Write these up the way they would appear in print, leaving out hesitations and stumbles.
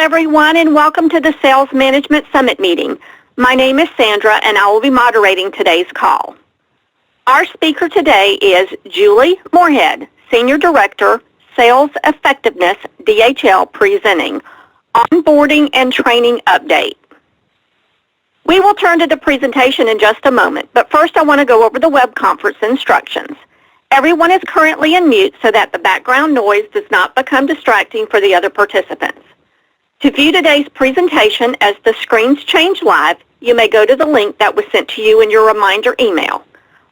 everyone, and welcome to the Sales Management Summit meeting. My name is Sandra, and I will be moderating today's call. Our speaker today is Julie Moorehead, Senior Director, Sales Effectiveness, DHL, presenting Onboarding and Training Update. We will turn to the presentation in just a moment, but first I want to go over the web conference instructions. Everyone is currently in mute so that the background noise does not become distracting for the other participants. To view today's presentation as the screens change live, you may go to the link that was sent to you in your reminder email.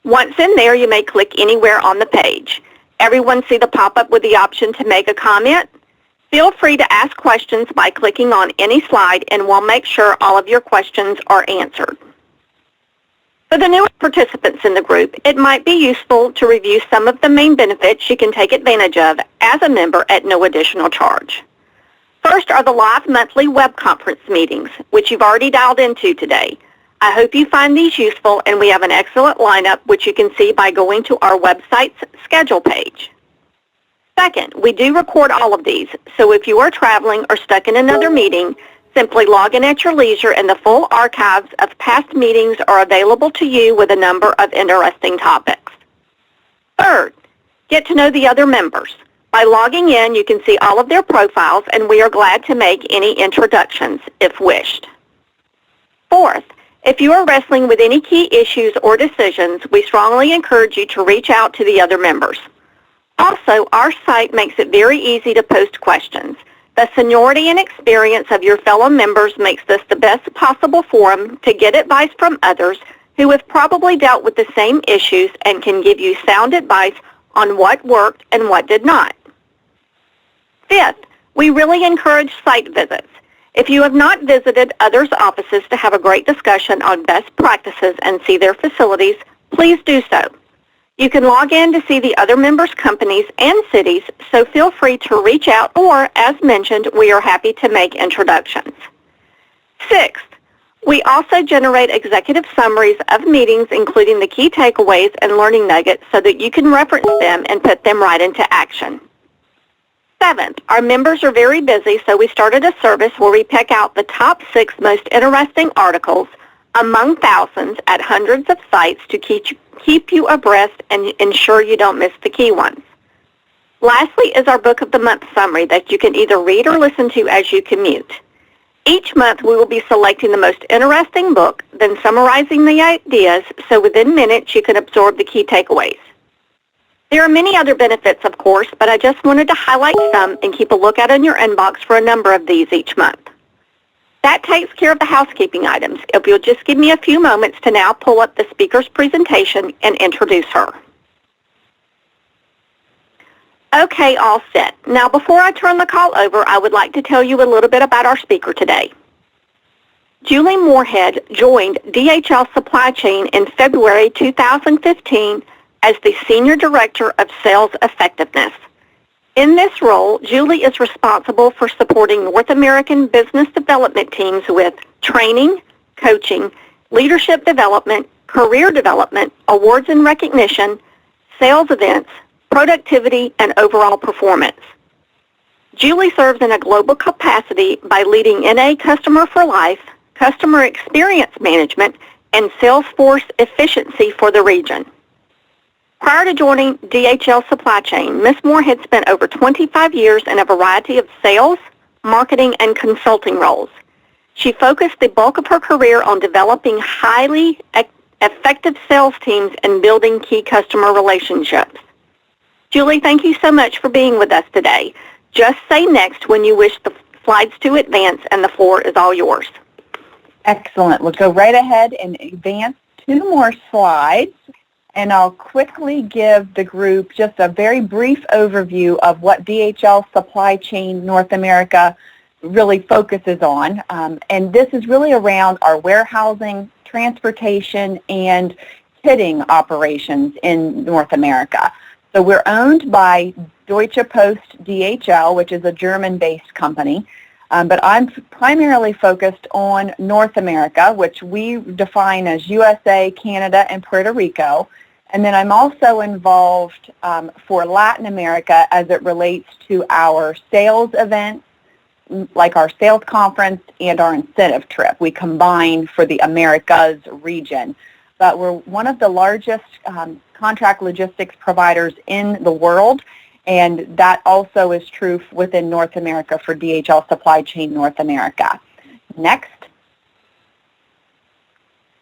Once in there, you may click anywhere on the page. Everyone see the pop-up with the option to make a comment? Feel free to ask questions by clicking on any slide, and we'll make sure all of your questions are answered. For the newest participants in the group, it might be useful to review some of the main benefits you can take advantage of as a member at no additional charge. First are the live monthly web conference meetings, which you've already dialed into today. I hope you find these useful, and we have an excellent lineup, which you can see by going to our website's schedule page. Second, we do record all of these, so if you are traveling or stuck in another meeting, simply log in at your leisure, and the full archives of past meetings are available to you with a number of interesting topics. Third, get to know the other members. By logging in, you can see all of their profiles, and we are glad to make any introductions if wished. Fourth, if you are wrestling with any key issues or decisions, we strongly encourage you to reach out to the other members. Also, our site makes it very easy to post questions. The seniority and experience of your fellow members makes this the best possible forum to get advice from others who have probably dealt with the same issues and can give you sound advice on what worked and what did not. Fifth, we really encourage site visits. If you have not visited others' offices to have a great discussion on best practices and see their facilities, please do so. You can log in to see the other members' companies and cities, so feel free to reach out, or, as mentioned, we are happy to make introductions. Sixth, we also generate executive summaries of meetings, including the key takeaways and learning nuggets, so that you can reference them and put them right into action. Seventh, our members are very busy, so we started a service where we pick out the top 6 most interesting articles among thousands at hundreds of sites to keep you abreast and ensure you don't miss the key ones. Lastly is our Book of the Month summary that you can either read or listen to as you commute. Each month we will be selecting the most interesting book, then summarizing the ideas so within minutes you can absorb the key takeaways. There are many other benefits, of course, but I just wanted to highlight some and keep a lookout in your inbox for a number of these each month. That takes care of the housekeeping items. If you'll just give me a few moments to now pull up the speaker's presentation and introduce her. Okay, all set. Now, before I turn the call over, I would like to tell you a little bit about our speaker today. Julie Moorehead joined DHL Supply Chain in February 2015 as the Senior Director of Sales Effectiveness. In this role, Julie is responsible for supporting North American business development teams with training, coaching, leadership development, career development, awards and recognition, sales events, productivity, and overall performance. Julie serves in a global capacity by leading NA Customer for Life, Customer Experience Management, and Salesforce Efficiency for the region. Prior to joining DHL Supply Chain, Ms. Moorehead spent over 25 years in a variety of sales, marketing, and consulting roles. She focused the bulk of her career on developing highly effective sales teams and building key customer relationships. Julie, thank you so much for being with us today. Just say next when you wish the slides to advance, and the floor is all yours. Excellent. We'll go right ahead and advance 2 more slides. And I'll quickly give the group just a very brief overview of what DHL Supply Chain North America really focuses on. And this is really around our warehousing, transportation, and kitting operations in North America. So we're owned by Deutsche Post DHL, which is a German-based company. But I'm primarily focused on North America, which we define as USA, Canada, and Puerto Rico. And then I'm also involved for Latin America as it relates to our sales events, like our sales conference and our incentive trip. We combine for the Americas region. But we're one of the largest contract logistics providers in the world, and that also is true within North America for DHL Supply Chain North America. Next.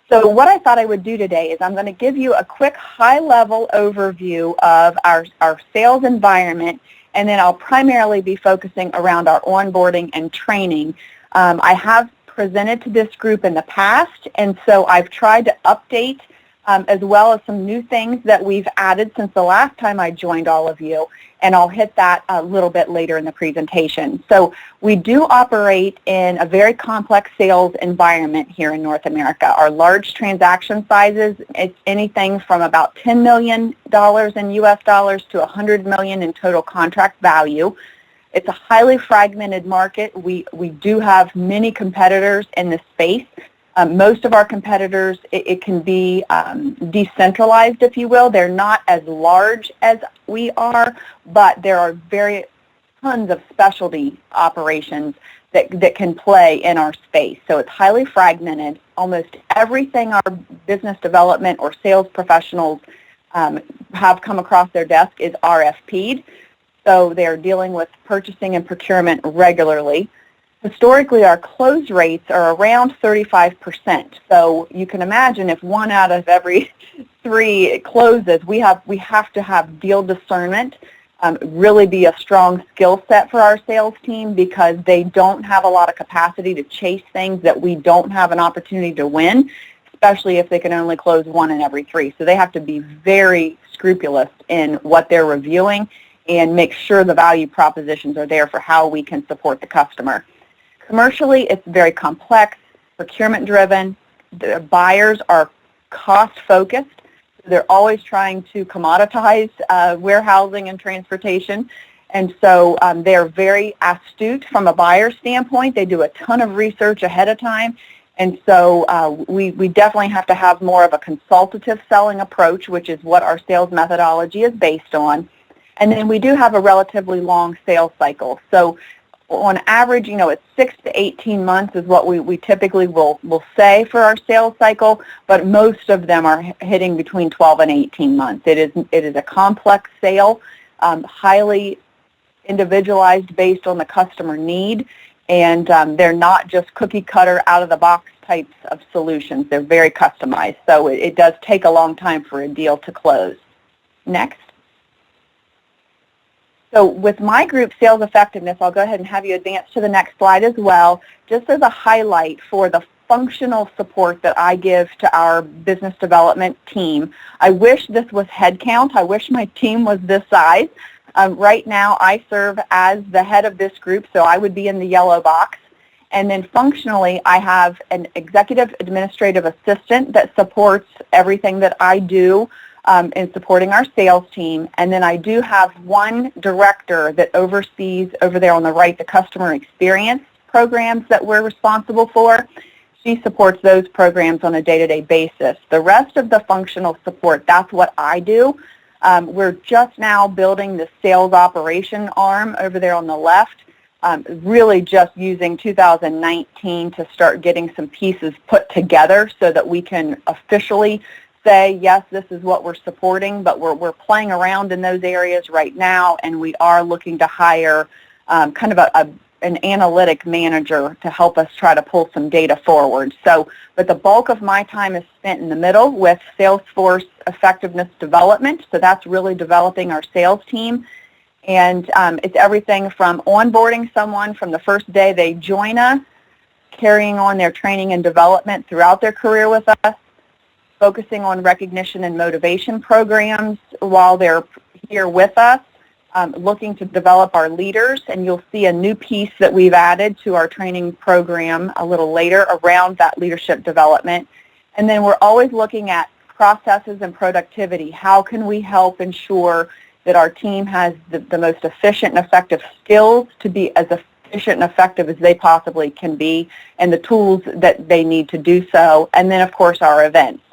So what I thought I would do today is I'm going to give you a quick high-level overview of our sales environment, and then I'll primarily be focusing around our onboarding and training. I have presented to this group in the past, and so I've tried to update as well as some new things that we've added since the last time I joined all of you, and I'll hit that a little bit later in the presentation. So we do operate in a very complex sales environment here in North America. Our large transaction sizes, it's anything from about $10 million in US dollars to $100 million in total contract value. It's a highly fragmented market. We do have many competitors in this space. Most of our competitors, it can be decentralized, if you will. They're not as large as we are, but there are tons of specialty operations that can play in our space. So it's highly fragmented. Almost everything our business development or sales professionals have come across their desk is RFP'd. So they're dealing with purchasing and procurement regularly. Historically, our close rates are around 35%. So you can imagine if 1 out of every 3 closes, we have to have deal discernment, really be a strong skill set for our sales team, because they don't have a lot of capacity to chase things that we don't have an opportunity to win, especially if they can only close 1 in every 3. So they have to be very scrupulous in what they're reviewing and make sure the value propositions are there for how we can support the customer. Commercially, it's very complex, procurement-driven. The buyers are cost-focused. They're always trying to commoditize warehousing and transportation. And so they're very astute from a buyer standpoint. They do a ton of research ahead of time. And so we definitely have to have more of a consultative selling approach, which is what our sales methodology is based on. And then we do have a relatively long sales cycle. So on average, it's 6 to 18 months is what we typically will say for our sales cycle, but most of them are hitting between 12 and 18 months. It is a complex sale, highly individualized based on the customer need, and they're not just cookie cutter out of the box types of solutions. They're very customized, so it does take a long time for a deal to close. Next. So with my group, Sales Effectiveness, I'll go ahead and have you advance to the next slide as well, just as a highlight for the functional support that I give to our business development team. I wish this was headcount. I wish my team was this size. Right now, I serve as the head of this group, so I would be in the yellow box. And then functionally, I have an executive administrative assistant that supports everything that I do in supporting our sales team. And then I do have one director that oversees, over there on the right, the customer experience programs that we're responsible for. She supports those programs on a day-to-day basis. The rest of the functional support, that's what I do. We're just now building the sales operation arm over there on the left, really just using 2019 to start getting some pieces put together so that we can officially say, yes, this is what we're supporting, but we're playing around in those areas right now, and we are looking to hire kind of an analytic manager to help us try to pull some data forward. So, but the bulk of my time is spent in the middle with Salesforce effectiveness development, so that's really developing our sales team. And it's everything from onboarding someone from the first day they join us, carrying on their training and development throughout their career with us, focusing on recognition and motivation programs while they're here with us, looking to develop our leaders, and you'll see a new piece that we've added to our training program a little later around that leadership development. And then we're always looking at processes and productivity. How can we help ensure that our team has the most efficient and effective skills to be as efficient and effective as they possibly can be, and the tools that they need to do so. And then, of course, our events.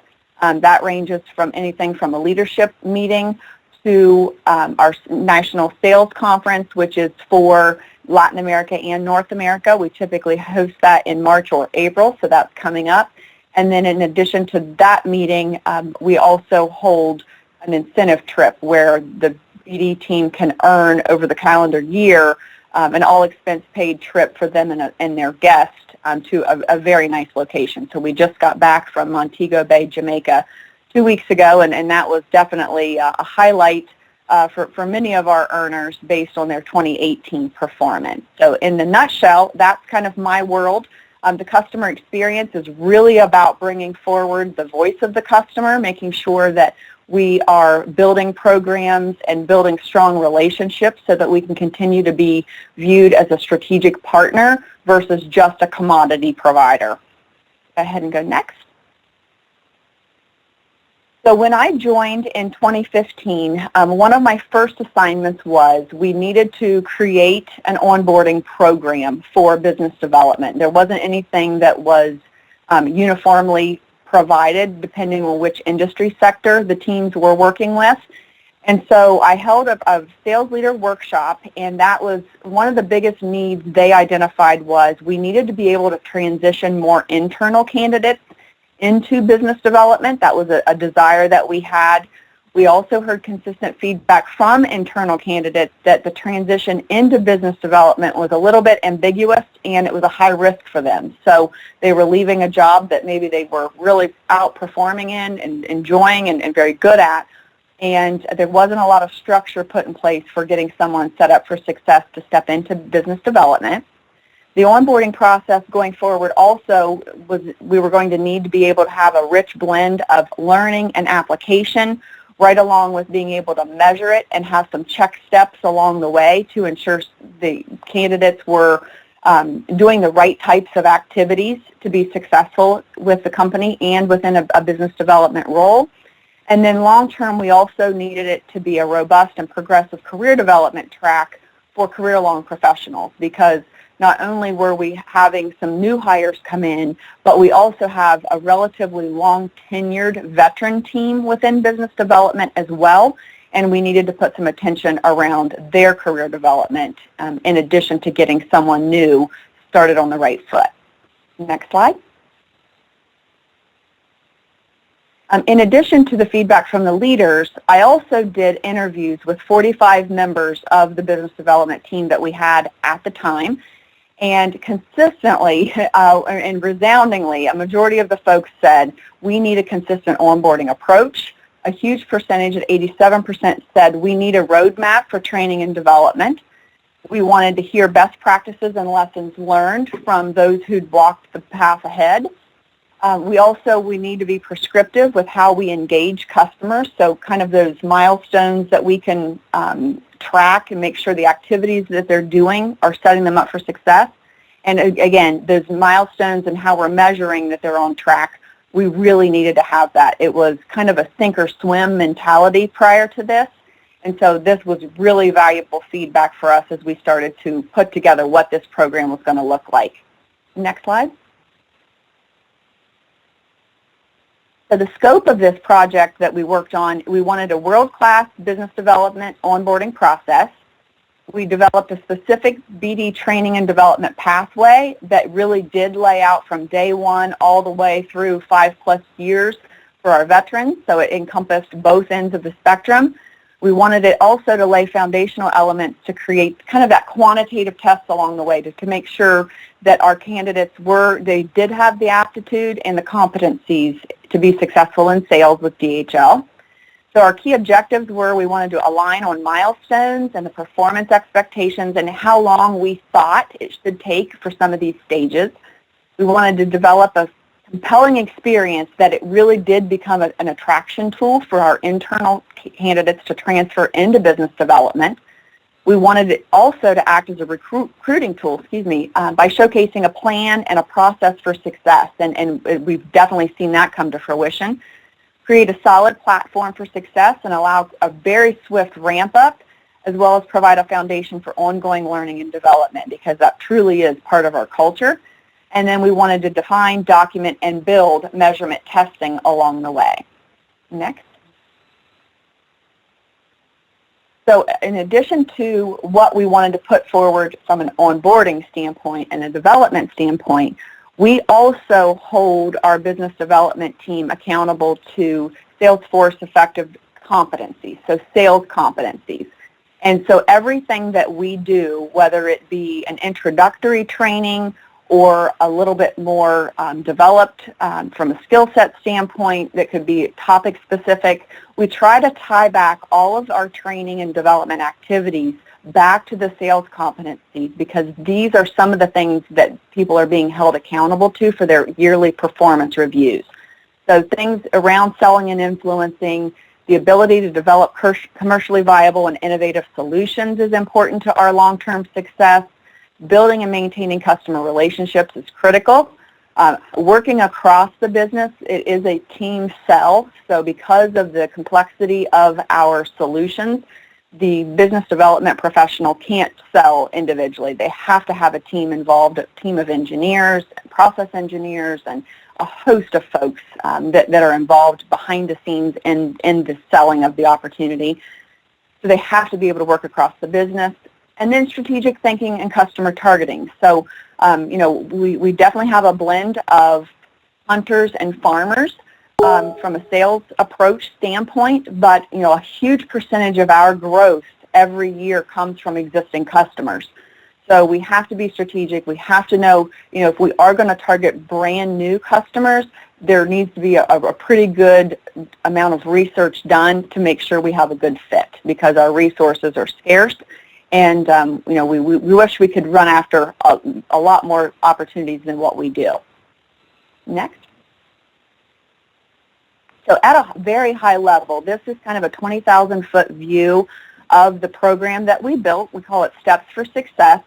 That ranges from anything from a leadership meeting to our national sales conference, which is for Latin America and North America. We typically host that in March or April, so that's coming up. And then in addition to that meeting, we also hold an incentive trip where the BD team can earn over the calendar year an all-expense-paid trip for them and their guests to a very nice location. So we just got back from Montego Bay, Jamaica 2 weeks ago, and that was definitely a highlight for many of our earners based on their 2018 performance. So in the nutshell, that's kind of my world. The customer experience is really about bringing forward the voice of the customer, making sure that we are building programs and building strong relationships so that we can continue to be viewed as a strategic partner versus just a commodity provider. Go ahead and go next. So when I joined in 2015, one of my first assignments was we needed to create an onboarding program for business development. There wasn't anything that was uniformly provided depending on which industry sector the teams were working with. And so I held a sales leader workshop, and that was one of the biggest needs they identified was we needed to be able to transition more internal candidates into business development. That was a desire that we had. We also heard consistent feedback from internal candidates that the transition into business development was a little bit ambiguous and it was a high risk for them. So they were leaving a job that maybe they were really outperforming in and enjoying and very good at, and there wasn't a lot of structure put in place for getting someone set up for success to step into business development. The onboarding process going forward also was we were going to need to be able to have a rich blend of learning and application, right along with being able to measure it and have some check steps along the way to ensure the candidates were doing the right types of activities to be successful with the company and within a business development role. And then long term, we also needed it to be a robust and progressive career development track for career-long professionals, because not only were we having some new hires come in, but we also have a relatively long-tenured veteran team within business development as well, and we needed to put some attention around their career development in addition to getting someone new started on the right foot. Next slide. In addition to the feedback from the leaders, I also did interviews with 45 members of the business development team that we had at the time. And consistently and resoundingly, a majority of the folks said, we need a consistent onboarding approach. A huge percentage, at 87%, said we need a roadmap for training and development. We wanted to hear best practices and lessons learned from those who'd walked the path ahead. We need to be prescriptive with how we engage customers, so kind of those milestones that we can track and make sure the activities that they're doing are setting them up for success. And again, those milestones and how we're measuring that they're on track, we really needed to have that. It was kind of a sink or swim mentality prior to this, and so this was really valuable feedback for us as we started to put together what this program was going to look like. Next slide. So the scope of this project that we worked on, we wanted a world-class business development onboarding process. We developed a specific BD training and development pathway that really did lay out from day one all the way through 5+ years for our veterans, so it encompassed both ends of the spectrum. We wanted it also to lay foundational elements to create kind of that quantitative test along the way to make sure that our candidates they did have the aptitude and the competencies to be successful in sales with DHL. So our key objectives were we wanted to align on milestones and the performance expectations and how long we thought it should take for some of these stages. We wanted to develop a compelling experience that it really did become an attraction tool for our internal candidates to transfer into business development. We wanted it also to act as a recruiting tool, by showcasing a plan and a process for success, and we've definitely seen that come to fruition. Create a solid platform for success and allow a very swift ramp-up, as well as provide a foundation for ongoing learning and development, because that truly is part of our culture. And then we wanted to define, document, and build measurement testing along the way. Next. So in addition to what we wanted to put forward from an onboarding standpoint and a development standpoint, we also hold our business development team accountable to Salesforce effective competencies, so sales competencies. And so everything that we do, whether it be an introductory training or a little bit more developed from a skill set standpoint that could be topic specific, we try to tie back all of our training and development activities back to the sales competencies, because these are some of the things that people are being held accountable to for their yearly performance reviews. So things around selling and influencing, the ability to develop commercially viable and innovative solutions is important to our long-term success. Building and maintaining customer relationships is critical. Working across the business, it is a team sell. So because of the complexity of our solutions, the business development professional can't sell individually. They have to have a team involved, a team of engineers, process engineers, and a host of folks that are involved behind the scenes in the selling of the opportunity. So they have to be able to work across the business. And then strategic thinking and customer targeting. So, we definitely have a blend of hunters and farmers from a sales approach standpoint, but, a huge percentage of our growth every year comes from existing customers. So we have to be strategic. We have to know, if we are going to target brand new customers, there needs to be a pretty good amount of research done to make sure we have a good fit, because our resources are scarce. And, we wish we could run after a lot more opportunities than what we do. Next. So at a very high level, this is kind of a 20,000-foot view of the program that we built. We call it Steps for Success.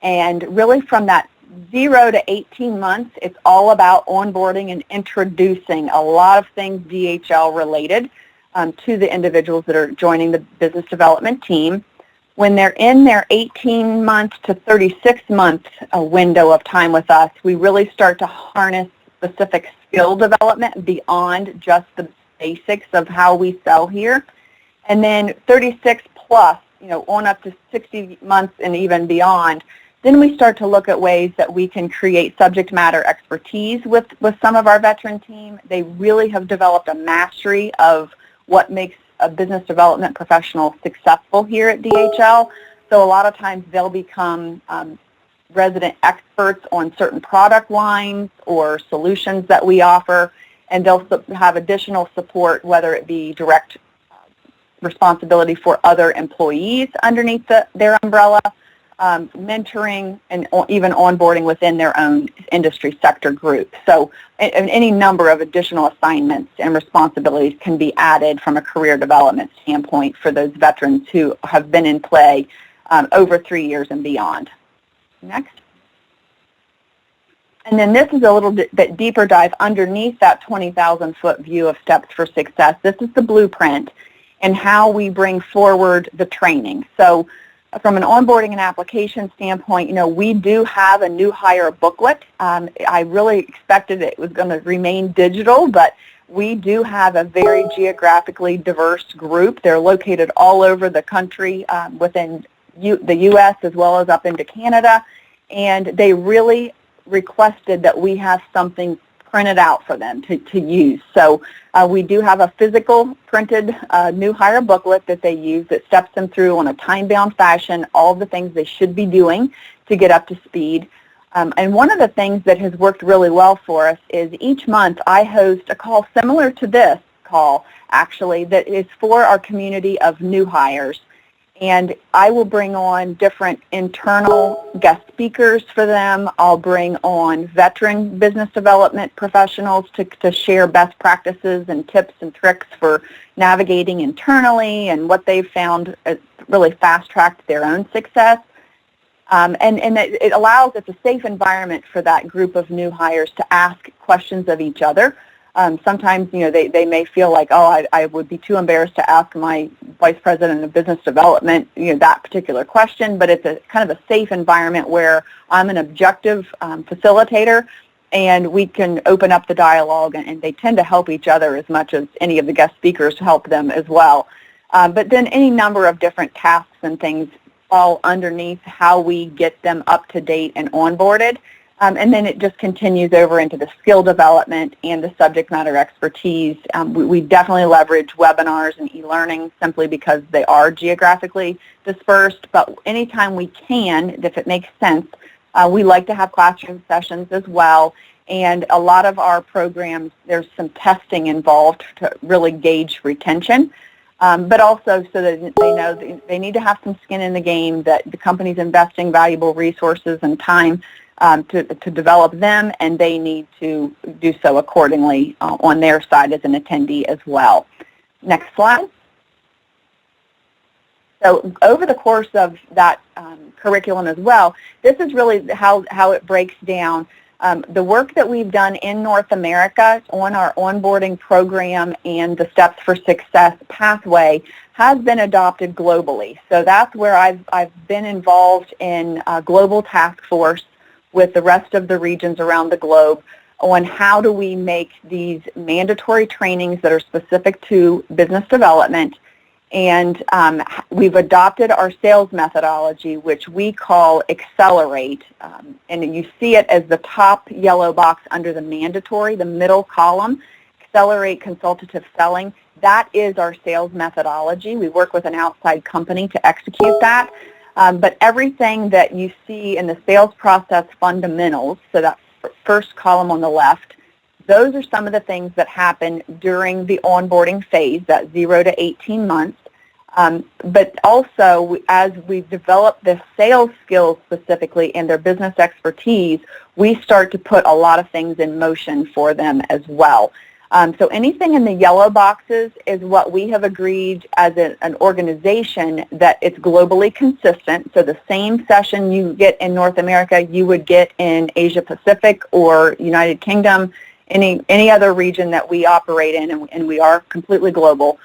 And really from that 0 to 18 months, it's all about onboarding and introducing a lot of things DHL related to the individuals that are joining the business development team. When they're in their 18-month to 36-month window of time with us, we really start to harness specific skill development beyond just the basics of how we sell here. And then 36 plus, on up to 60 months and even beyond, then we start to look at ways that we can create subject matter expertise with some of our veteran team. They really have developed a mastery of what makes a business development professional successful here at DHL. So a lot of times they'll become resident experts on certain product lines or solutions that we offer, and they'll have additional support, whether it be direct responsibility for other employees underneath their umbrella, mentoring, and even onboarding within their own industry sector group. So any number of additional assignments and responsibilities can be added from a career development standpoint for those veterans who have been in play over 3 years and beyond. Next. And then this is a little bit deeper dive underneath that 20,000-foot view of Steps for Success. This is the blueprint and how we bring forward the training. So from an onboarding and application standpoint, we do have a new hire booklet. I really expected it was going to remain digital, but we do have a very geographically diverse group. They're located all over the country within the U.S. as well as up into Canada, and they really requested that we have something printed out for them to use. So we do have a physical printed new hire booklet that they use that steps them through on a time-bound fashion, all of the things they should be doing to get up to speed. And one of the things that has worked really well for us is each month I host a call similar to this call, actually, that is for our community of new hires. And I will bring on different internal guest speakers for them. I'll bring on veteran business development professionals to share best practices and tips and tricks for navigating internally and what they've found really fast-tracked their own success. And it allows, it's a safe environment for that group of new hires to ask questions of each other. Sometimes, they may feel like, I would be too embarrassed to ask my vice president of business development, that particular question, but it's a kind of a safe environment where I'm an objective facilitator, and we can open up the dialogue, and they tend to help each other as much as any of the guest speakers help them as well. But then any number of different tasks and things fall underneath how we get them up to date and onboarded. And then it just continues over into the skill development and the subject matter expertise. We definitely leverage webinars and e-learning simply because they are geographically dispersed. But anytime we can, if it makes sense, we like to have classroom sessions as well. And a lot of our programs, there's some testing involved to really gauge retention. But also so that they know that they need to have some skin in the game, that the company's investing valuable resources and time to develop them, and they need to do so accordingly on their side as an attendee as well. Next slide. So over the course of that curriculum as well, this is really how it breaks down. The work that we've done in North America on our onboarding program and the Steps for Success pathway has been adopted globally. So that's where I've been involved in a global task force with the rest of the regions around the globe on how do we make these mandatory trainings that are specific to business development. And we've adopted our sales methodology, which we call Accelerate. And you see it as the top yellow box under the mandatory, the middle column, Accelerate Consultative Selling. That is our sales methodology. We work with an outside company to execute that. But everything that you see in the sales process fundamentals, so that first column on the left, those are some of the things that happen during the onboarding phase, that 0 to 18 months. But also, as we develop the sales skills specifically and their business expertise, we start to put a lot of things in motion for them as well. So anything in the yellow boxes is what we have agreed as an organization that it's globally consistent. So the same session you get in North America, you would get in Asia Pacific or United Kingdom, any other region that we operate in, and we are completely global.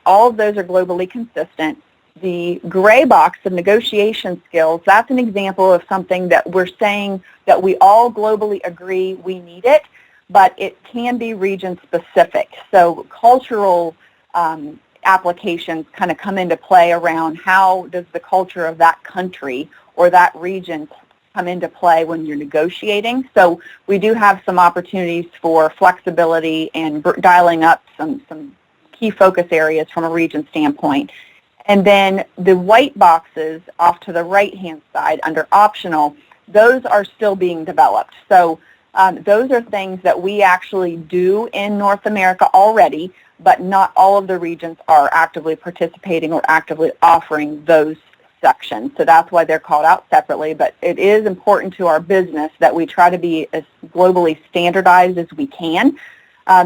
All of those are globally consistent. The gray box of negotiation skills, that's an example of something that we're saying that we all globally agree we need it, but it can be region specific. So cultural applications kind of come into play around how does the culture of that country or that region come into play when you're negotiating. So we do have some opportunities for flexibility and dialing up some key focus areas from a region standpoint. And then the white boxes off to the right-hand side under optional, those are still being developed. So those are things that we actually do in North America already, but not all of the regions are actively participating or actively offering those sections. So that's why they're called out separately. But it is important to our business that we try to be as globally standardized as we can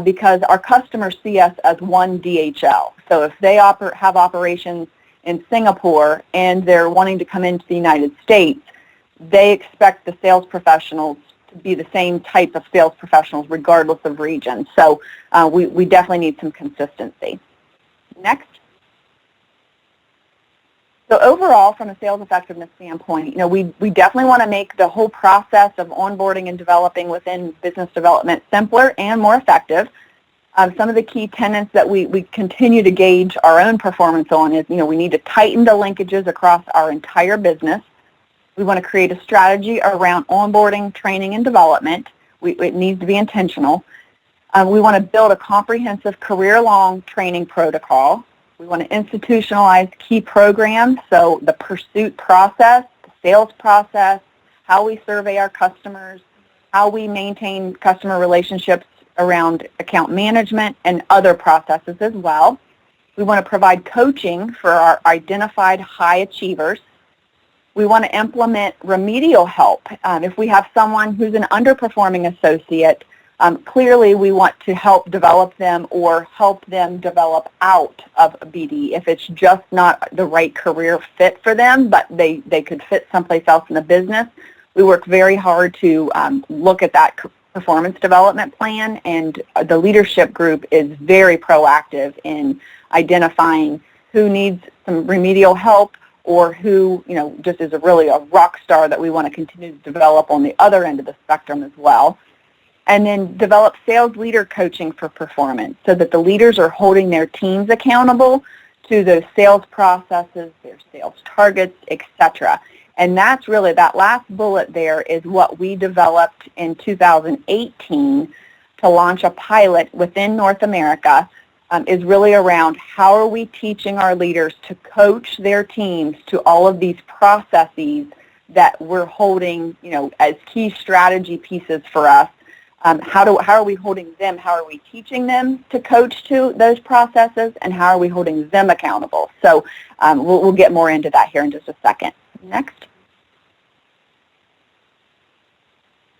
because our customers see us as one DHL. So if they have operations in Singapore and they're wanting to come into the United States, they expect the sales professionals be the same type of sales professionals regardless of region. So we definitely need some consistency. Next. So overall, from a sales effectiveness standpoint, we definitely want to make the whole process of onboarding and developing within business development simpler and more effective. Some of the key tenets that we continue to gauge our own performance on is, we need to tighten the linkages across our entire business. We want to create a strategy around onboarding, training, and development. It needs to be intentional. We want to build a comprehensive career-long training protocol. We want to institutionalize key programs, so the pursuit process, the sales process, how we survey our customers, how we maintain customer relationships around account management, and other processes as well. We want to provide coaching for our identified high achievers. We want to implement remedial help. If we have someone who's an underperforming associate, clearly we want to help develop them or help them develop out of BD if it's just not the right career fit for them, but they could fit someplace else in the business. We work very hard to look at that performance development plan, and the leadership group is very proactive in identifying who needs some remedial help or who, just is really a rock star that we want to continue to develop on the other end of the spectrum as well. And then develop sales leader coaching for performance so that the leaders are holding their teams accountable to those sales processes, their sales targets, etc. And that's really, that last bullet there is what we developed in 2018 to launch a pilot within North America, is really around how are we teaching our leaders to coach their teams to all of these processes that we're holding, as key strategy pieces for us. How are we holding them? How are we teaching them to coach to those processes? And how are we holding them accountable? So we'll get more into that here in just a second. Next.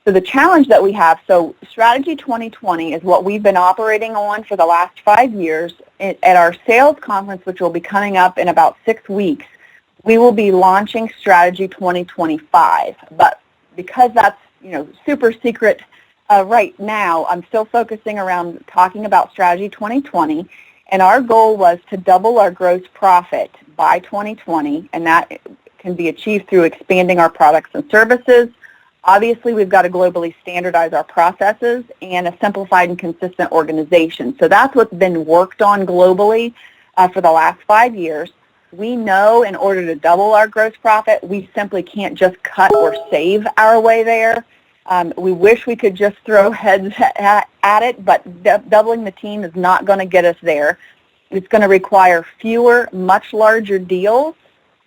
So the challenge that we have, so Strategy 2020 is what we've been operating on for the last 5 years. At our sales conference, which will be coming up in about 6 weeks, we will be launching Strategy 2025. But because that's, super secret right now, I'm still focusing around talking about Strategy 2020. And our goal was to double our gross profit by 2020, and that can be achieved through expanding our products and services. Obviously, we've got to globally standardize our processes and a simplified and consistent organization. So that's what's been worked on globally for the last 5 years. We know in order to double our gross profit, we simply can't just cut or save our way there. We wish we could just throw heads at it, but doubling the team is not going to get us there. It's going to require fewer, much larger deals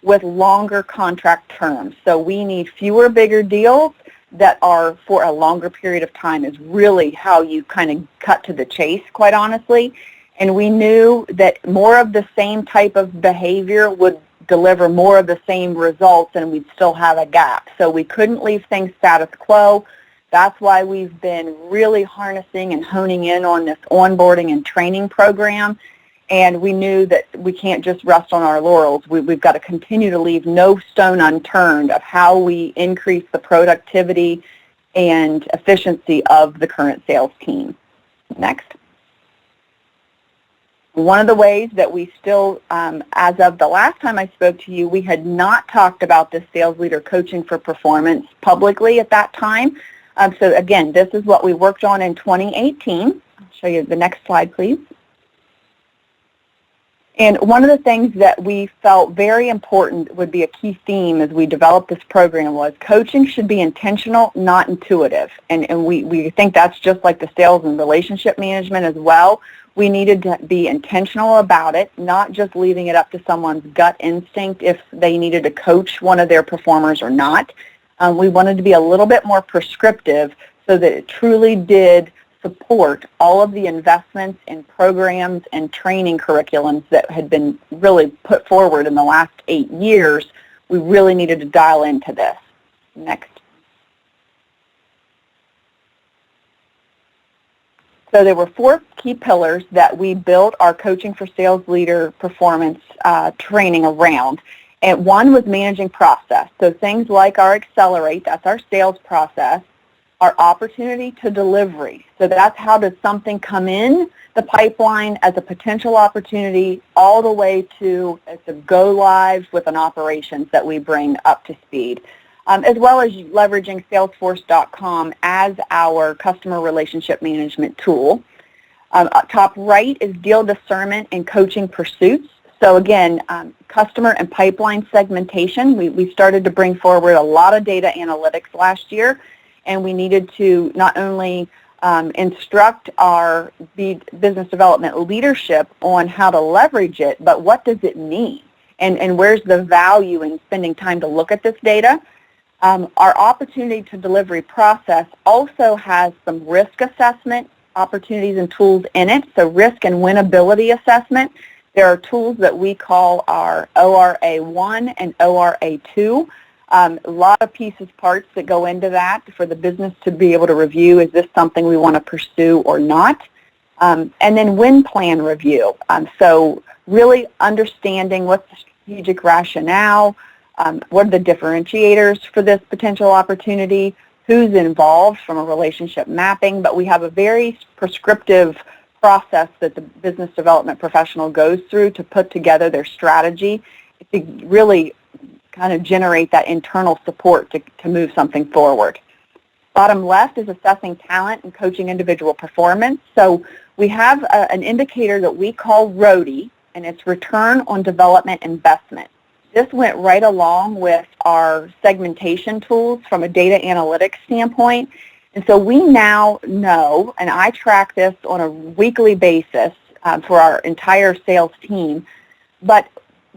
with longer contract terms. So we need fewer, bigger deals that are for a longer period of time is really how you kind of cut to the chase, quite honestly. And we knew that more of the same type of behavior would deliver more of the same results and we'd still have a gap. So we couldn't leave things status quo. That's why we've been really harnessing and honing in on this onboarding and training program. And we knew that we can't just rest on our laurels. We've got to continue to leave no stone unturned of how we increase the productivity and efficiency of the current sales team. Next. One of the ways that we still, as of the last time I spoke to you, we had not talked about this sales leader coaching for performance publicly at that time. So again, this is what we worked on in 2018. I'll show you the next slide, please. And one of the things that we felt very important would be a key theme as we developed this program was coaching should be intentional, not intuitive. And we think that's just like the sales and relationship management as well. We needed to be intentional about it, not just leaving it up to someone's gut instinct if they needed to coach one of their performers or not. We wanted to be a little bit more prescriptive so that it truly did support all of the investments in programs and training curriculums that had been really put forward in the last 8 years. We really needed to dial into this. Next. So there were 4 key pillars that we built our coaching for sales leader performance training around. And one was managing process. So things like our accelerate, that's our sales process, our opportunity to delivery. So that's how does something come in the pipeline as a potential opportunity all the way to it's a go live with an operations that we bring up to speed, as well as leveraging Salesforce.com as our customer relationship management tool. Top right is deal discernment and coaching pursuits. So again, customer and pipeline segmentation. We started to bring forward a lot of data analytics last year, and we needed to not only instruct our business development leadership on how to leverage it, but what does it mean? And where's the value in spending time to look at this data? Our opportunity to delivery process also has some risk assessment opportunities and tools in it, so risk and winnability assessment. There are tools that we call our ORA1 and ORA2. A lot of pieces, parts that go into that for the business to be able to review, is this something we want to pursue or not? And then win plan review. So really understanding what's the strategic rationale, what are the differentiators for this potential opportunity, who's involved from a relationship mapping, but we have a very prescriptive process that the business development professional goes through to put together their strategy to really kind of generate that internal support to move something forward. Bottom left is assessing talent and coaching individual performance. So we have an indicator that we call RODI, and it's return on development investment. This went right along with our segmentation tools from a data analytics standpoint. And so we now know, and I track this on a weekly basis for our entire sales team, but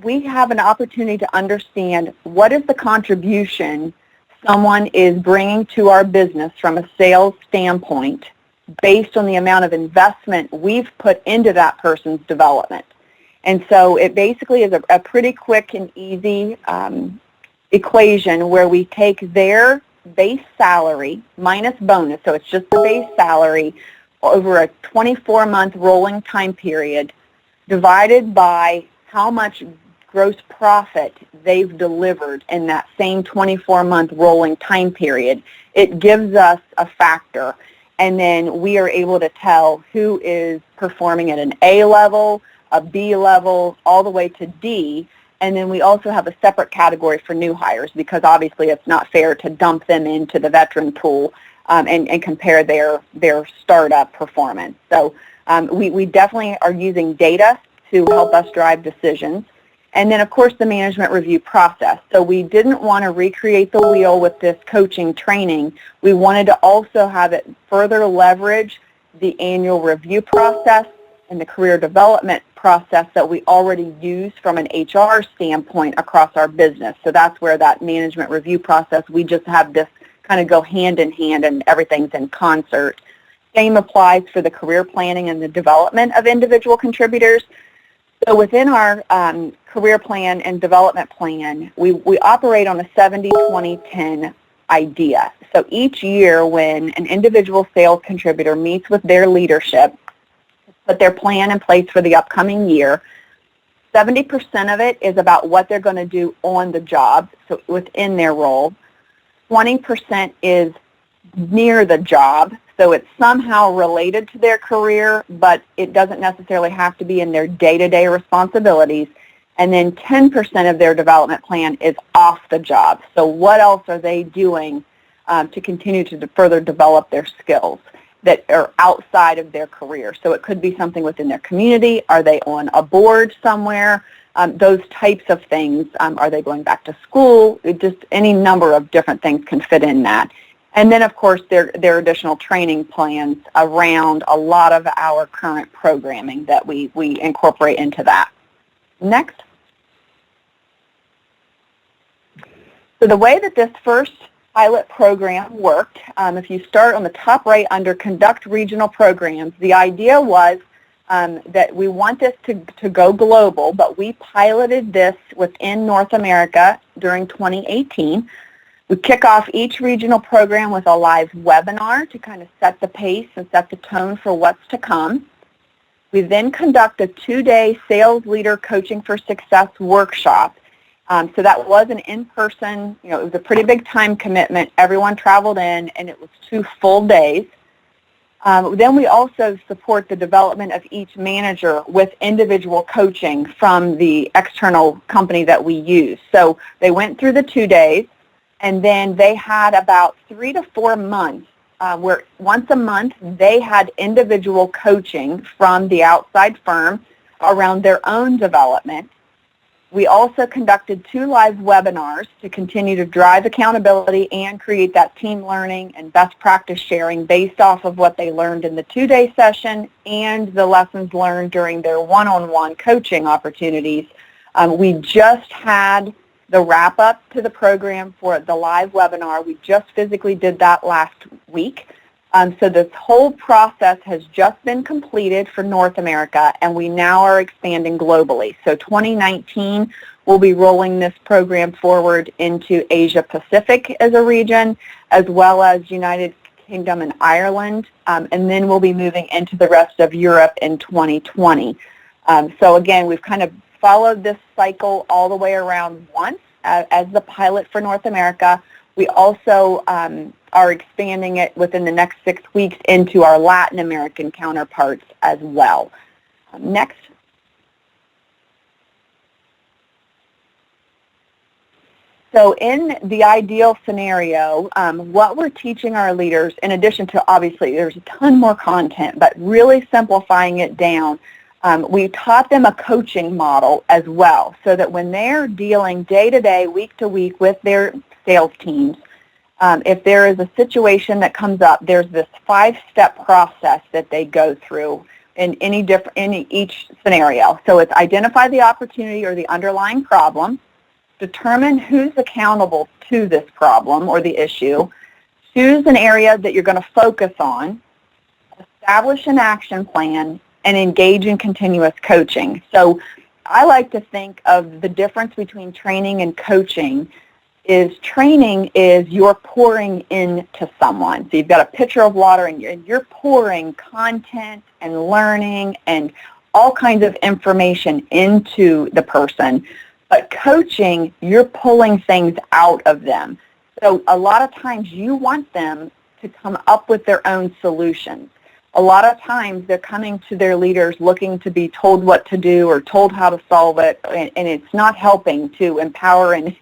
we have an opportunity to understand what is the contribution someone is bringing to our business from a sales standpoint based on the amount of investment we've put into that person's development. And so it basically is a pretty quick and easy equation where we take their base salary minus bonus, so it's just the base salary over a 24-month rolling time period, divided by how much gross profit they've delivered in that same 24-month rolling time period. It gives us a factor, and then we are able to tell who is performing at an A level, a B level, all the way to D. And then we also have a separate category for new hires because obviously it's not fair to dump them into the veteran pool and compare their startup performance. So we definitely are using data to help us drive decisions. And then, of course, the management review process. So we didn't want to recreate the wheel with this coaching training. We wanted to also have it further leverage the annual review process and the career development process that we already use from an HR standpoint across our business. So that's where that management review process, we just have this kind of go hand in hand and everything's in concert. Same applies for the career planning and the development of individual contributors. So within our career plan and development plan, we operate on a 70-20-10 idea. So each year when an individual sales contributor meets with their leadership, put their plan in place for the upcoming year, 70% of it is about what they're going to do on the job, so within their role. 20% is near the job, so it's somehow related to their career, but it doesn't necessarily have to be in their day-to-day responsibilities. And then 10% of their development plan is off the job. So what else are they doing to continue to further develop their skills that are outside of their career? So it could be something within their community. Are they on a board somewhere? Those types of things. Are they going back to school? Just any number of different things can fit in that. And then, of course, there are additional training plans around a lot of our current programming that we incorporate into that. Next. So the way that this first pilot program worked, if you start on the top right under Conduct Regional Programs, the idea was that we want this to go global, but we piloted this within North America during 2018. We kick off each regional program with a live webinar to kind of set the pace and set the tone for what's to come. We then conduct a 2-day Sales Leader Coaching for Success workshop. So that was an in-person, it was a pretty big time commitment. Everyone traveled in, and it was 2 full days. Then we also support the development of each manager with individual coaching from the external company that we use. So they went through the 2 days, and then they had about 3 to 4 months where once a month they had individual coaching from the outside firm around their own development. We also conducted 2 live webinars to continue to drive accountability and create that team learning and best practice sharing based off of what they learned in the 2-day session and the lessons learned during their one-on-one coaching opportunities. We just had the wrap-up to the program for the live webinar. We just physically did that last week. So this whole process has just been completed for North America, and we now are expanding globally. So 2019, we'll be rolling this program forward into Asia Pacific as a region, as well as United Kingdom and Ireland, and then we'll be moving into the rest of Europe in 2020. So again, we've kind of followed this cycle all the way around once as the pilot for North America. We also are expanding it within the next 6 weeks into our Latin American counterparts as well. Next. So in the ideal scenario, what we're teaching our leaders, in addition to obviously there's a ton more content, but really simplifying it down, We taught them a coaching model as well, so that when they're dealing day-to-day, week-to-week with their sales teams, if there is a situation that comes up, there's this 5-step process that they go through in each scenario. So it's identify the opportunity or the underlying problem, determine who's accountable to this problem or the issue, choose an area that you're going to focus on, establish an action plan, and engage in continuous coaching. So I like to think of the difference between training and coaching is training is you're pouring into someone. So you've got a pitcher of water and you're pouring content and learning and all kinds of information into the person. But coaching, you're pulling things out of them. So a lot of times you want them to come up with their own solutions. A lot of times they're coming to their leaders looking to be told what to do or told how to solve it, and it's not helping to empower and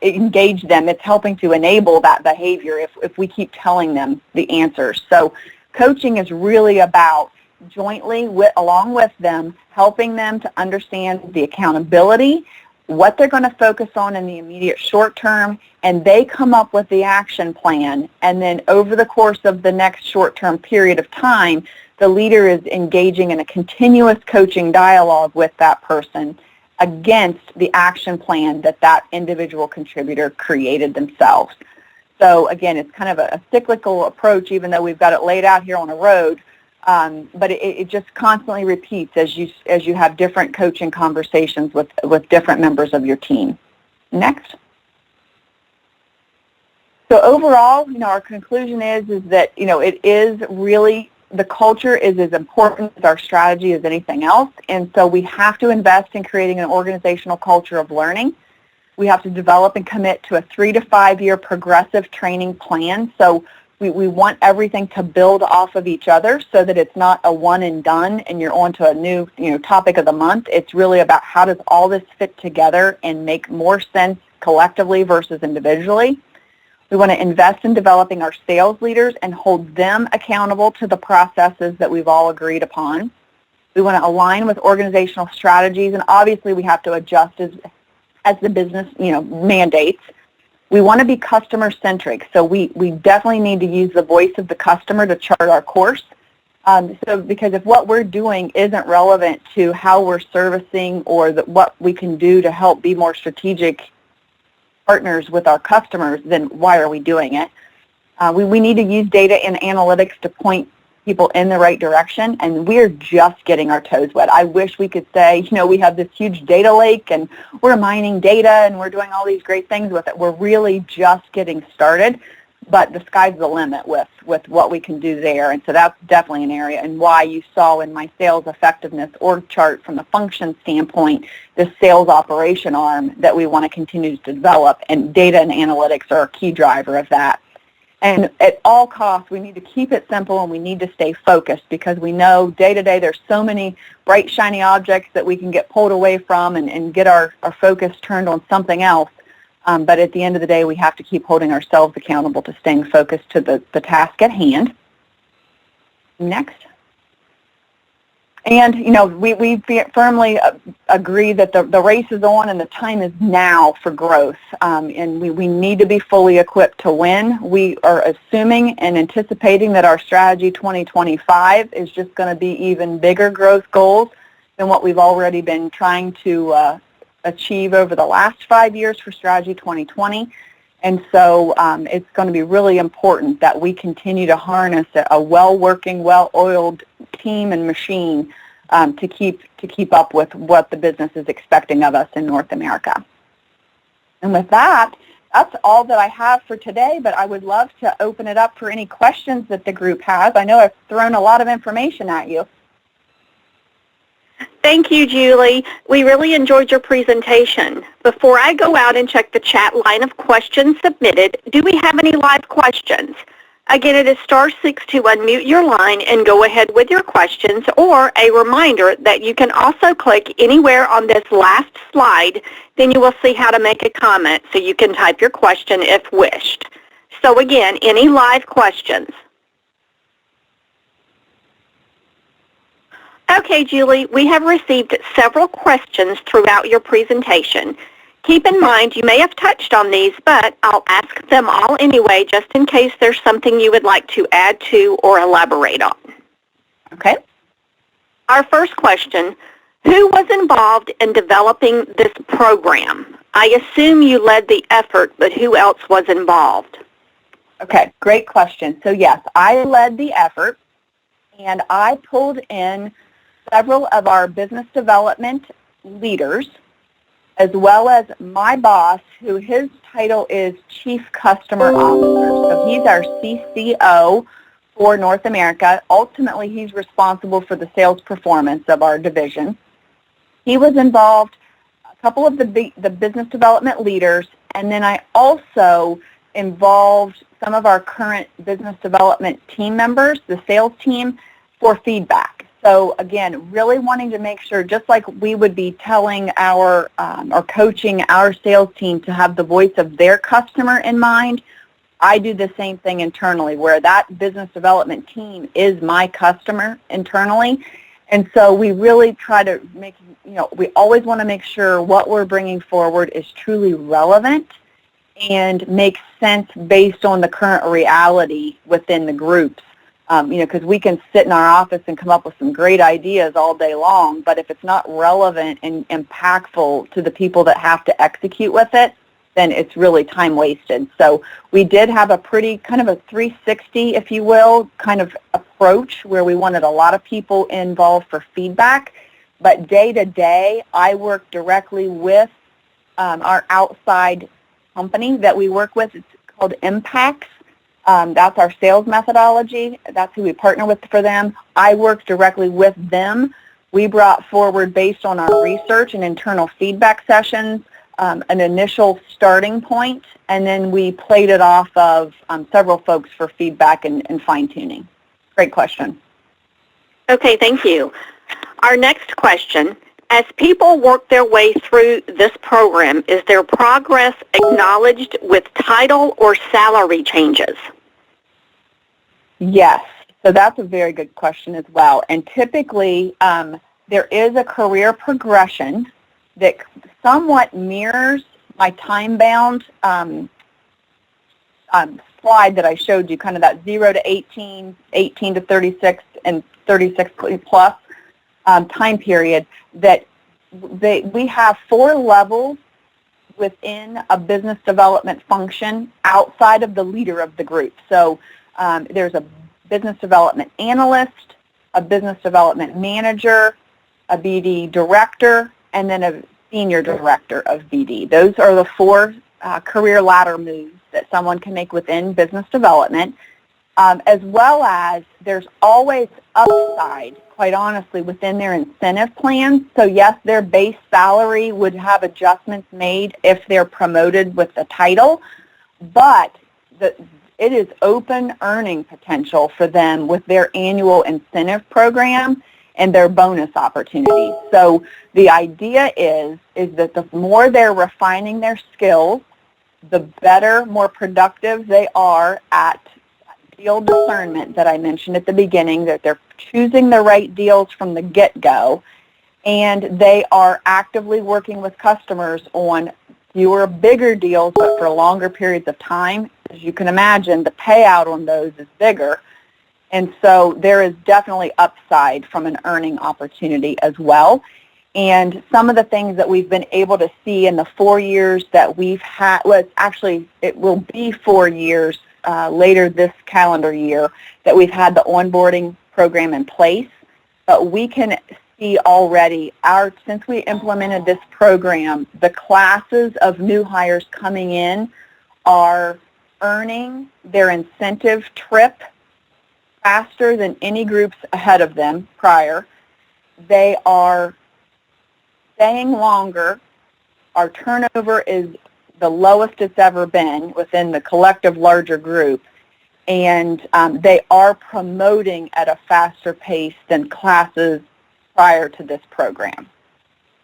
engage them. It's helping to enable that behavior if we keep telling them the answers. So coaching is really about jointly, along with them, helping them to understand the accountability, what they're going to focus on in the immediate short term, and they come up with the action plan. And then over the course of the next short-term period of time, the leader is engaging in a continuous coaching dialogue with that person against the action plan that that individual contributor created themselves. So again, it's kind of a cyclical approach, even though we've got it laid out here on a road. But it just constantly repeats as you have different coaching conversations with different members of your team. Next. So overall, our conclusion is that, it is really, the culture is as important as our strategy as anything else. And so we have to invest in creating an organizational culture of learning. We have to develop and commit to a 3 to 5 year progressive training plan. So we want everything to build off of each other so that it's not a one and done and you're on to a new topic of the month. It's really about how does all this fit together and make more sense collectively versus individually. We want to invest in developing our sales leaders and hold them accountable to the processes that we've all agreed upon. We want to align with organizational strategies, and obviously we have to adjust as the business mandates. We want to be customer-centric, so we definitely need to use the voice of the customer to chart our course. Because if what we're doing isn't relevant to how we're servicing or what we can do to help be more strategic partners with our customers, then why are we doing it? We need to use data and analytics to point people in the right direction, and we're just getting our toes wet. I wish we could say, we have this huge data lake and we're mining data and we're doing all these great things with it. We're really just getting started, but the sky's the limit with what we can do there. And so that's definitely an area, and why you saw in my sales effectiveness org chart from the function standpoint, the sales operation arm that we want to continue to develop, and data and analytics are a key driver of that. And at all costs, we need to keep it simple and we need to stay focused, because we know day to day there's so many bright, shiny objects that we can get pulled away from and get our focus turned on something else. But at the end of the day, we have to keep holding ourselves accountable to staying focused to the task at hand. Next. And, we firmly agree that the race is on and the time is now for growth. And we need to be fully equipped to win. We are assuming and anticipating that our strategy 2025 is just going to be even bigger growth goals than what we've already been trying to achieve over the last 5 years for strategy 2020. And so it's going to be really important that we continue to harness a well-working, well-oiled team and machine to keep up with what the business is expecting of us in North America. And with that, that's all that I have for today, but I would love to open it up for any questions that the group has. I know I've thrown a lot of information at you. Thank you, Julie. We really enjoyed your presentation. Before I go out and check the chat line of questions submitted, do we have any live questions? Again, it is *6 to unmute your line and go ahead with your questions, or a reminder that you can also click anywhere on this last slide, then you will see how to make a comment, so you can type your question if wished. So again, any live questions? Okay, Julie, we have received several questions throughout your presentation. Keep in mind you may have touched on these, but I'll ask them all anyway just in case there's something you would like to add to or elaborate on. Okay. Our first question, who was involved in developing this program? I assume you led the effort, but who else was involved? Okay, great question. So yes, I led the effort, and I pulled in several of our business development leaders, as well as my boss, who his title is Chief Customer Officer. So he's our CCO for North America. Ultimately, he's responsible for the sales performance of our division. He was involved, a couple of the business development leaders, and then I also involved some of our current business development team members, the sales team, for feedback. So again, really wanting to make sure, just like we would be telling our or coaching our sales team to have the voice of their customer in mind, I do the same thing internally, where that business development team is my customer internally. And so we really try to make, we always want to make sure what we're bringing forward is truly relevant and makes sense based on the current reality within the groups. Because we can sit in our office and come up with some great ideas all day long, but if it's not relevant and impactful to the people that have to execute with it, then it's really time wasted. So we did have a pretty kind of a 360, if you will, kind of approach where we wanted a lot of people involved for feedback. But day to day, I work directly with our outside company that we work with. It's called Impacts. That's our sales methodology. That's who we partner with for them. I work directly with them. We brought forward, based on our research and internal feedback sessions, an initial starting point, and then we played it off of several folks for feedback and fine-tuning. Great question. Okay, thank you. Our next question, as people work their way through this program, is their progress acknowledged with title or salary changes? Yes, so that's a very good question as well. And typically, there is a career progression that somewhat mirrors my time-bound slide that I showed you, kind of that 0 to 18, 18 to 36, and 36 plus time period, that we have 4 levels within a business development function outside of the leader of the group. So there's a business development analyst, a business development manager, a BD director, and then a senior director of BD. Those are the 4 career ladder moves that someone can make within business development, as well as there's always upside, quite honestly, within their incentive plans. So yes, their base salary would have adjustments made if they're promoted with the title, but it is open earning potential for them with their annual incentive program and their bonus opportunities. So the idea is that the more they're refining their skills, the better, more productive they are at deal discernment that I mentioned at the beginning, that they're choosing the right deals from the get-go, and they are actively working with customers on fewer, bigger deals, but for longer periods of time. As you can imagine, the payout on those is bigger. And so there is definitely upside from an earning opportunity as well. And some of the things that we've been able to see in the 4 years that we've had, well, actually it will be 4 years later this calendar year that we've had the onboarding program in place. But we can see already, since we implemented this program, the classes of new hires coming in are earning their incentive trip faster than any groups ahead of them prior. They are staying longer. Our turnover is the lowest it's ever been within the collective larger group, and they are promoting at a faster pace than classes prior to this program.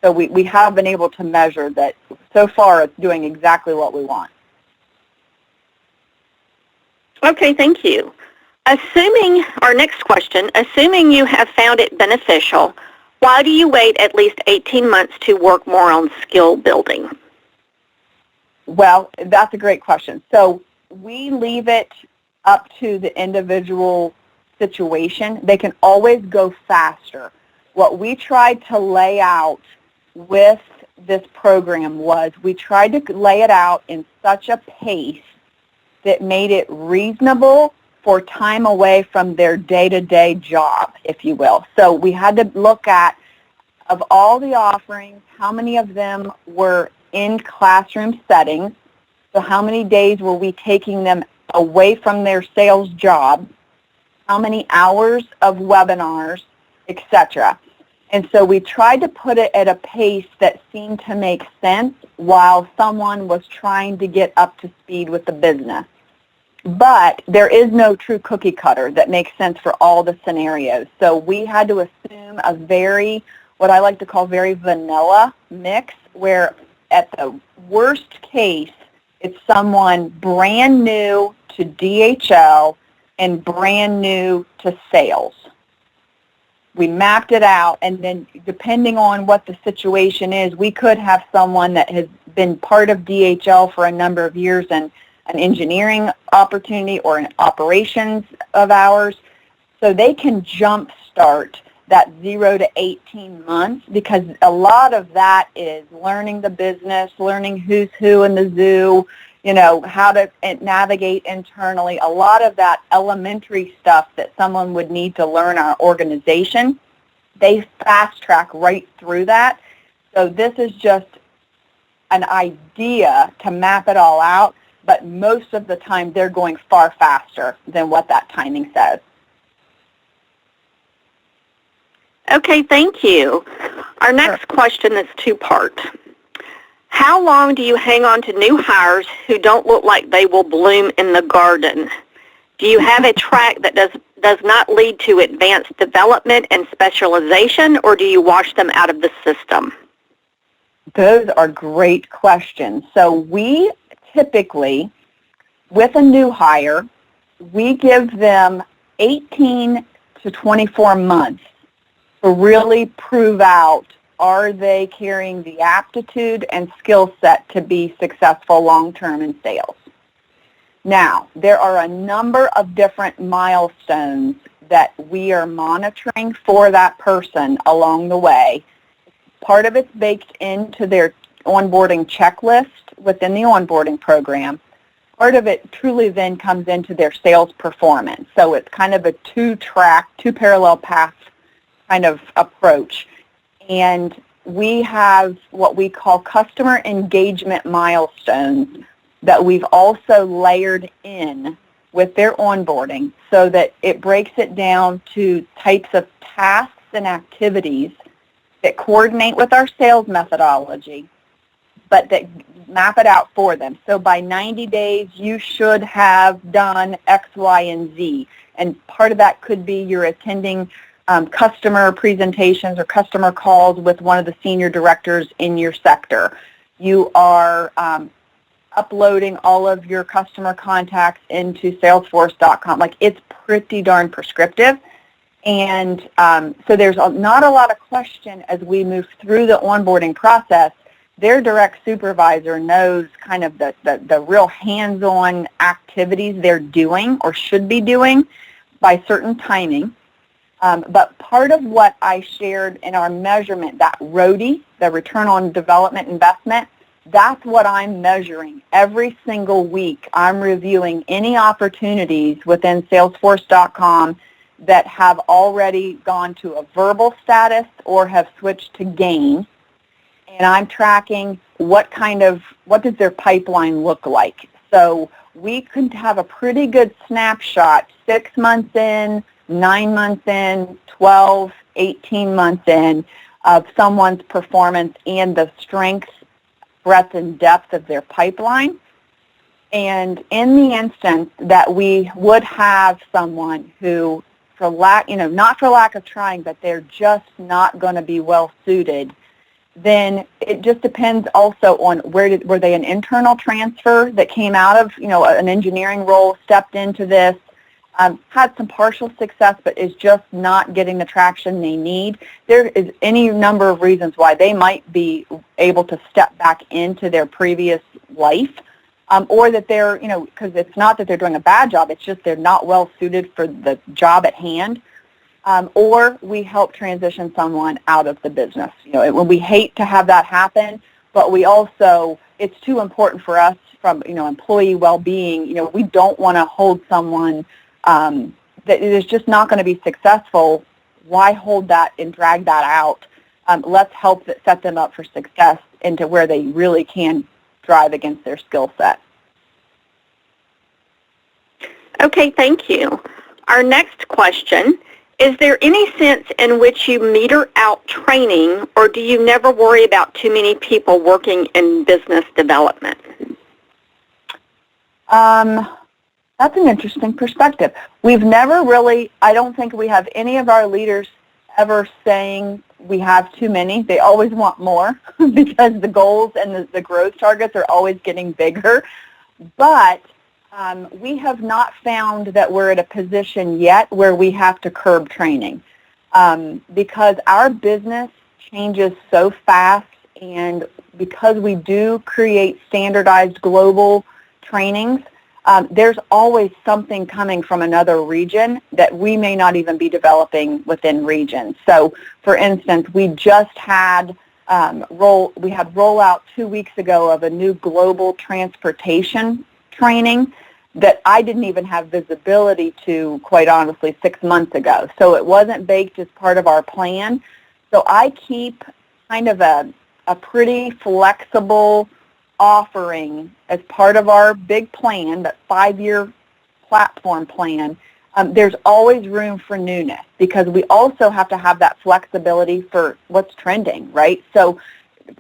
So we have been able to measure that so far it's doing exactly what we want. Okay, thank you. Our next question, assuming you have found it beneficial, why do you wait at least 18 months to work more on skill building? Well, that's a great question. So we leave it up to the individual situation. They can always go faster. What we tried to lay out with this program was we tried to lay it out in such a pace that made it reasonable for time away from their day-to-day job, if you will. So we had to look at, of all the offerings, how many of them were in classroom settings, so how many days were we taking them away from their sales job, how many hours of webinars, etc. And so we tried to put it at a pace that seemed to make sense while someone was trying to get up to speed with the business. But there is no true cookie cutter that makes sense for all the scenarios. So we had to assume a very, what I like to call very vanilla mix, where at the worst case, it's someone brand new to DHL and brand new to sales. We mapped it out, and then depending on what the situation is, we could have someone that has been part of DHL for a number of years and an engineering opportunity or an operations of ours, so they can jumpstart that 0 to 18 months, because a lot of that is learning the business, learning who's who in the zoo, you know, how to navigate internally, a lot of that elementary stuff that someone would need to learn our organization. They fast track right through that. So this is just an idea to map it all out, but most of the time they're going far faster than what that timing says. Okay, thank you. Our next question is two-part. How long do you hang on to new hires who don't look like they will bloom in the garden? Do you have a track that does not lead to advanced development and specialization, or do you wash them out of the system? Those are great questions. So we typically, with a new hire, we give them 18 to 24 months to really prove out, are they carrying the aptitude and skill set to be successful long-term in sales. Now, there are a number of different milestones that we are monitoring for that person along the way. Part of it's baked into their onboarding checklist within the onboarding program. Part of it truly then comes into their sales performance. So it's kind of a two-track, two parallel paths kind of approach. And we have what we call customer engagement milestones that we've also layered in with their onboarding, so that it breaks it down to types of tasks and activities that coordinate with our sales methodology, but that map it out for them. So by 90 days, you should have done X, Y, and Z. And part of that could be you're attending customer presentations or customer calls with one of the senior directors in your sector. You are uploading all of your customer contacts into Salesforce.com. Like, it's pretty darn prescriptive. And so there's not a lot of question as we move through the onboarding process. Their direct supervisor knows kind of the real hands-on activities they're doing or should be doing by certain timing. But part of what I shared in our measurement, that RODI, the return on development investment, that's what I'm measuring. Every single week I'm reviewing any opportunities within Salesforce.com that have already gone to a verbal status or have switched to gain. And I'm tracking what does their pipeline look like. So we could have a pretty good snapshot 6 months in, 9 months in, 12, 18 months in of someone's performance and the strength, breadth, and depth of their pipeline. And in the instance that we would have someone who, for lack, not for lack of trying, but they're just not going to be well suited, then it just depends also on were they an internal transfer that came out of, an engineering role, stepped into this, had some partial success, but is just not getting the traction they need. There is any number of reasons why they might be able to step back into their previous life, or that they're, because it's not that they're doing a bad job, it's just they're not well suited for the job at hand. Or we help transition someone out of the business. We hate to have that happen, but we also, it's too important for us from, employee well-being. We don't want to hold someone that is just not going to be successful. Why hold that and drag that out? Let's help set them up for success into where they really can drive against their skill set. Okay, thank you. Our next question, is there any sense in which you meter out training, or do you never worry about too many people working in business development? That's an interesting perspective. We've never really, I don't think we have any of our leaders ever saying we have too many. They always want more because the goals and the growth targets are always getting bigger. But we have not found that we're at a position yet where we have to curb training because our business changes so fast, and because we do create standardized global trainings, there's always something coming from another region that we may not even be developing within regions. So, for instance, we just had rollout 2 weeks ago of a new global transportation training that I didn't even have visibility to, quite honestly, 6 months ago. So it wasn't baked as part of our plan. So I keep kind of a pretty flexible offering as part of our big plan, that 5-year platform plan. There's always room for newness because we also have to have that flexibility for what's trending, right? So,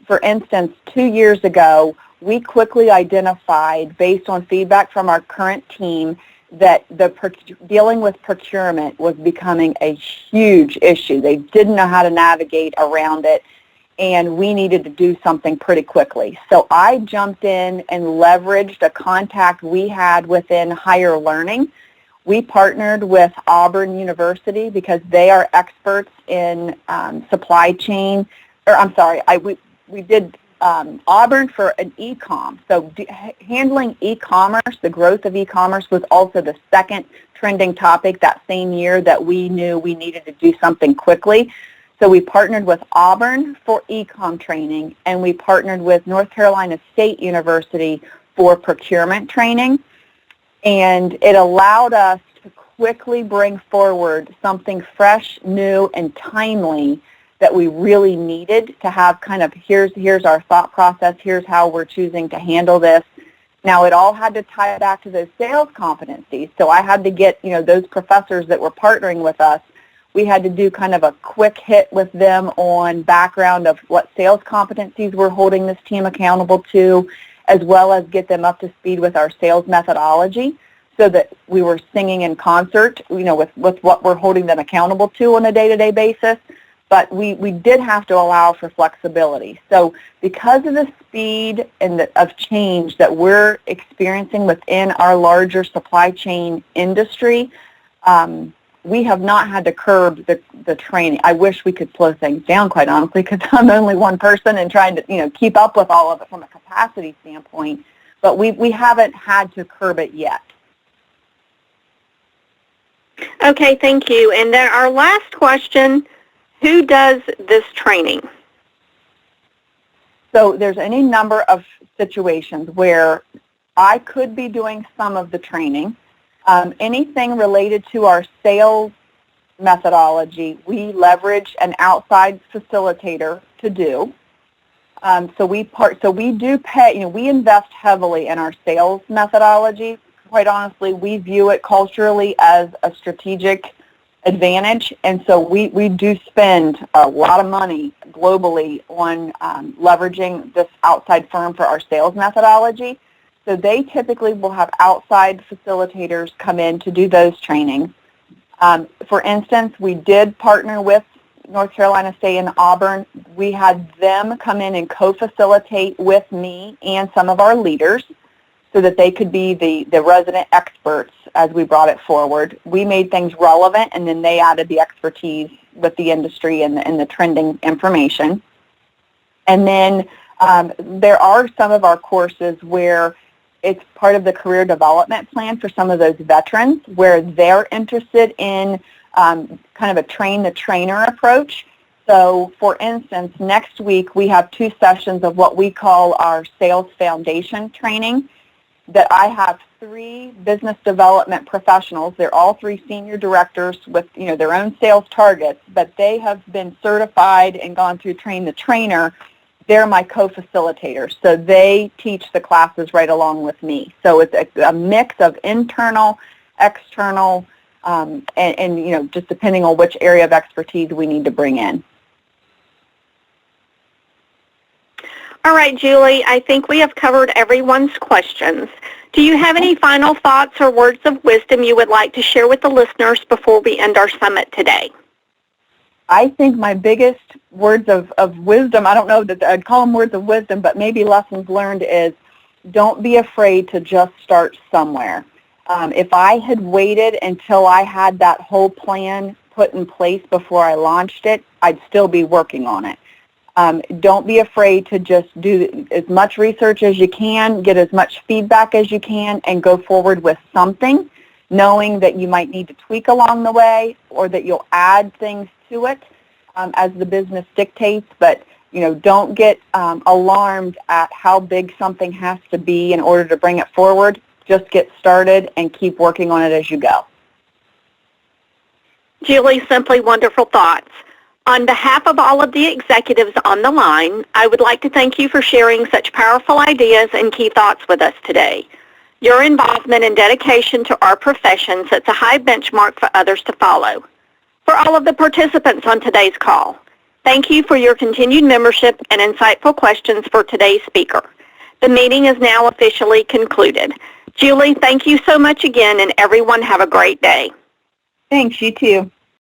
for instance, 2 years ago, we quickly identified, based on feedback from our current team, that dealing with procurement was becoming a huge issue. They didn't know how to navigate around it, and we needed to do something pretty quickly. So I jumped in and leveraged a contact we had within higher learning. We partnered with Auburn University because they are experts in supply chain, we did Auburn for an e-com. So handling e-commerce, the growth of e-commerce was also the second trending topic that same year that we knew we needed to do something quickly. So we partnered with Auburn for e-com training, and we partnered with North Carolina State University for procurement training. And it allowed us to quickly bring forward something fresh, new, and timely that we really needed to have kind of, here's our thought process, here's how we're choosing to handle this. Now, it all had to tie back to those sales competencies. So I had to get, those professors that were partnering with us, we had to do kind of a quick hit with them on background of what sales competencies we're holding this team accountable to, as well as get them up to speed with our sales methodology so that we were singing in concert, with what we're holding them accountable to on a day-to-day basis. But we did have to allow for flexibility. So because of the speed of change that we're experiencing within our larger supply chain industry, we have not had to curb the training. I wish we could slow things down, quite honestly, because I'm only one person and trying to keep up with all of it from a capacity standpoint. But we haven't had to curb it yet. Okay, thank you. And then our last question, who does this training? So there's any number of situations where I could be doing some of the training. Anything related to our sales methodology, we leverage an outside facilitator to do. So we do pay, we invest heavily in our sales methodology. Quite honestly, we view it culturally as a strategic advantage, and so we do spend a lot of money globally on leveraging this outside firm for our sales methodology. So they typically will have outside facilitators come in to do those trainings. For instance, we did partner with North Carolina State and Auburn. We had them come in and co-facilitate with me and some of our leaders. so that they could be the resident experts as we brought it forward. We made things relevant, and then they added the expertise with the industry and the trending information. And then there are some of our courses where it's part of the career development plan for some of those veterans where they're interested in kind of a train-the-trainer approach. So, for instance, next week we have 2 sessions of what we call our sales foundation training that I have 3 business development professionals. They're all 3 senior directors with their own sales targets, but they have been certified and gone through Train the Trainer. They're my co-facilitators, so they teach the classes right along with me. So it's a mix of internal, external, and just depending on which area of expertise we need to bring in. All right, Julie, I think we have covered everyone's questions. Do you have any final thoughts or words of wisdom you would like to share with the listeners before we end our summit today? I think my biggest words of wisdom, I don't know that I'd call them words of wisdom, but maybe lessons learned is don't be afraid to just start somewhere. If I had waited until I had that whole plan put in place before I launched it, I'd still be working on it. Don't be afraid to just do as much research as you can, get as much feedback as you can, and go forward with something, knowing that you might need to tweak along the way or that you'll add things to it as the business dictates. But don't get alarmed at how big something has to be in order to bring it forward. Just get started and keep working on it as you go. Julie, simply wonderful thoughts. On behalf of all of the executives on the line, I would like to thank you for sharing such powerful ideas and key thoughts with us today. Your involvement and dedication to our profession sets a high benchmark for others to follow. For all of the participants on today's call, thank you for your continued membership and insightful questions for today's speaker. The meeting is now officially concluded. Julie, thank you so much again, and everyone have a great day. Thanks, you too.